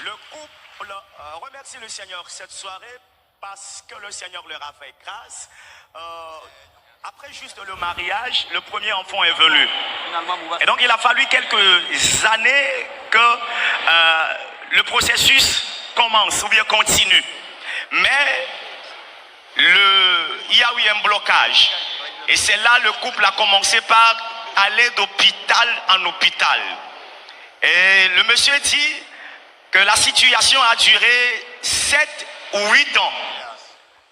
Le couple remercie le Seigneur cette soirée parce que le Seigneur leur a fait grâce. Après juste le mariage, le premier enfant est venu. Et donc il a fallu quelques années que le processus commence ou bien continue. Mais il y a eu un blocage. Et c'est là le couple a commencé par aller d'hôpital en hôpital. Et le monsieur dit que la situation a duré 7 ou 8 ans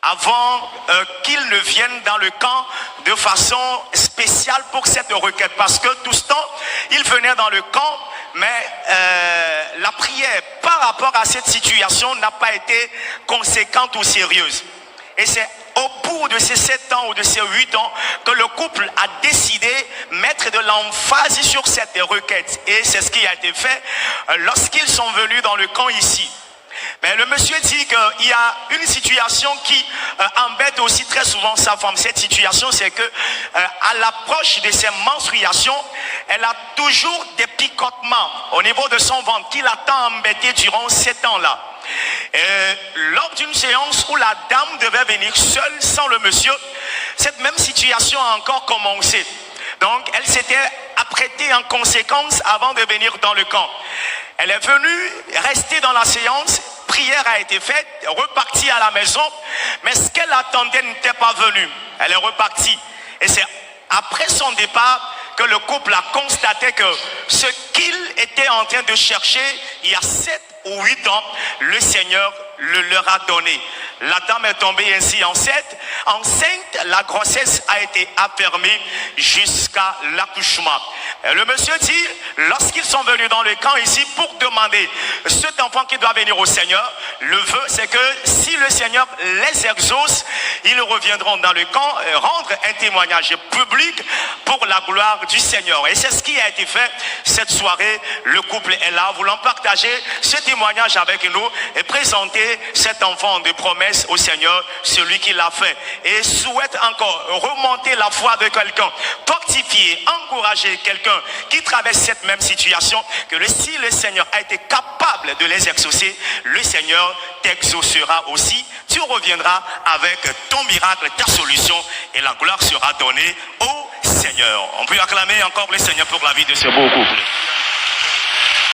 avant qu'il ne vienne dans le camp de façon spéciale pour cette requête. Parce que tout ce temps, il venait dans le camp, mais la prière par rapport à cette situation n'a pas été conséquente ou sérieuse. Et c'est au bout de ces 7 ans ou de ces 8 ans que le couple a décidé de mettre de l'emphase sur cette requête. Et c'est ce qui a été fait lorsqu'ils sont venus dans le camp ici. Mais le monsieur dit qu'il y a une situation qui embête aussi très souvent sa femme. Cette situation, c'est que à l'approche de ses menstruations, elle a toujours des picotements au niveau de son ventre qui l'a tant embêté durant 7 ans-là. Lors d'une séance où la dame devait venir seule sans le monsieur, cette même situation a encore commencé. Donc, elle s'était apprêtée en conséquence avant de venir dans le camp. Elle est venue rester dans la séance, prière a été faite, repartie à la maison, mais ce qu'elle attendait n'était pas venu. Elle est repartie. Et c'est après son départ que le couple a constaté que ce qu'il était en train de chercher il y a 7 ou 8 ans, le Seigneur le leur a donné. La dame est tombée ainsi enceinte, la grossesse a été affermée jusqu'à l'accouchement. Le monsieur dit, lorsqu'ils sont venus dans le camp ici pour demander cet enfant qui doit venir au Seigneur, le vœu c'est que si le Seigneur les exauce, ils reviendront dans le camp rendre un témoignage public pour la gloire du Seigneur. Et c'est ce qui a été fait cette soirée. Le couple est là, voulant partager ce témoignage avec nous et présenter cet enfant de promesse au Seigneur, celui qui l'a fait. Et souhaite encore remonter la foi de quelqu'un, fortifier, encourager quelqu'un qui traverse cette même situation, que si le Seigneur a été capable de les exaucer, le Seigneur t'exaucera aussi. Tu reviendras avec ton miracle, ta solution, et la gloire sera donnée au Seigneur. On peut acclamer encore le Seigneur pour la vie de ce beau couple.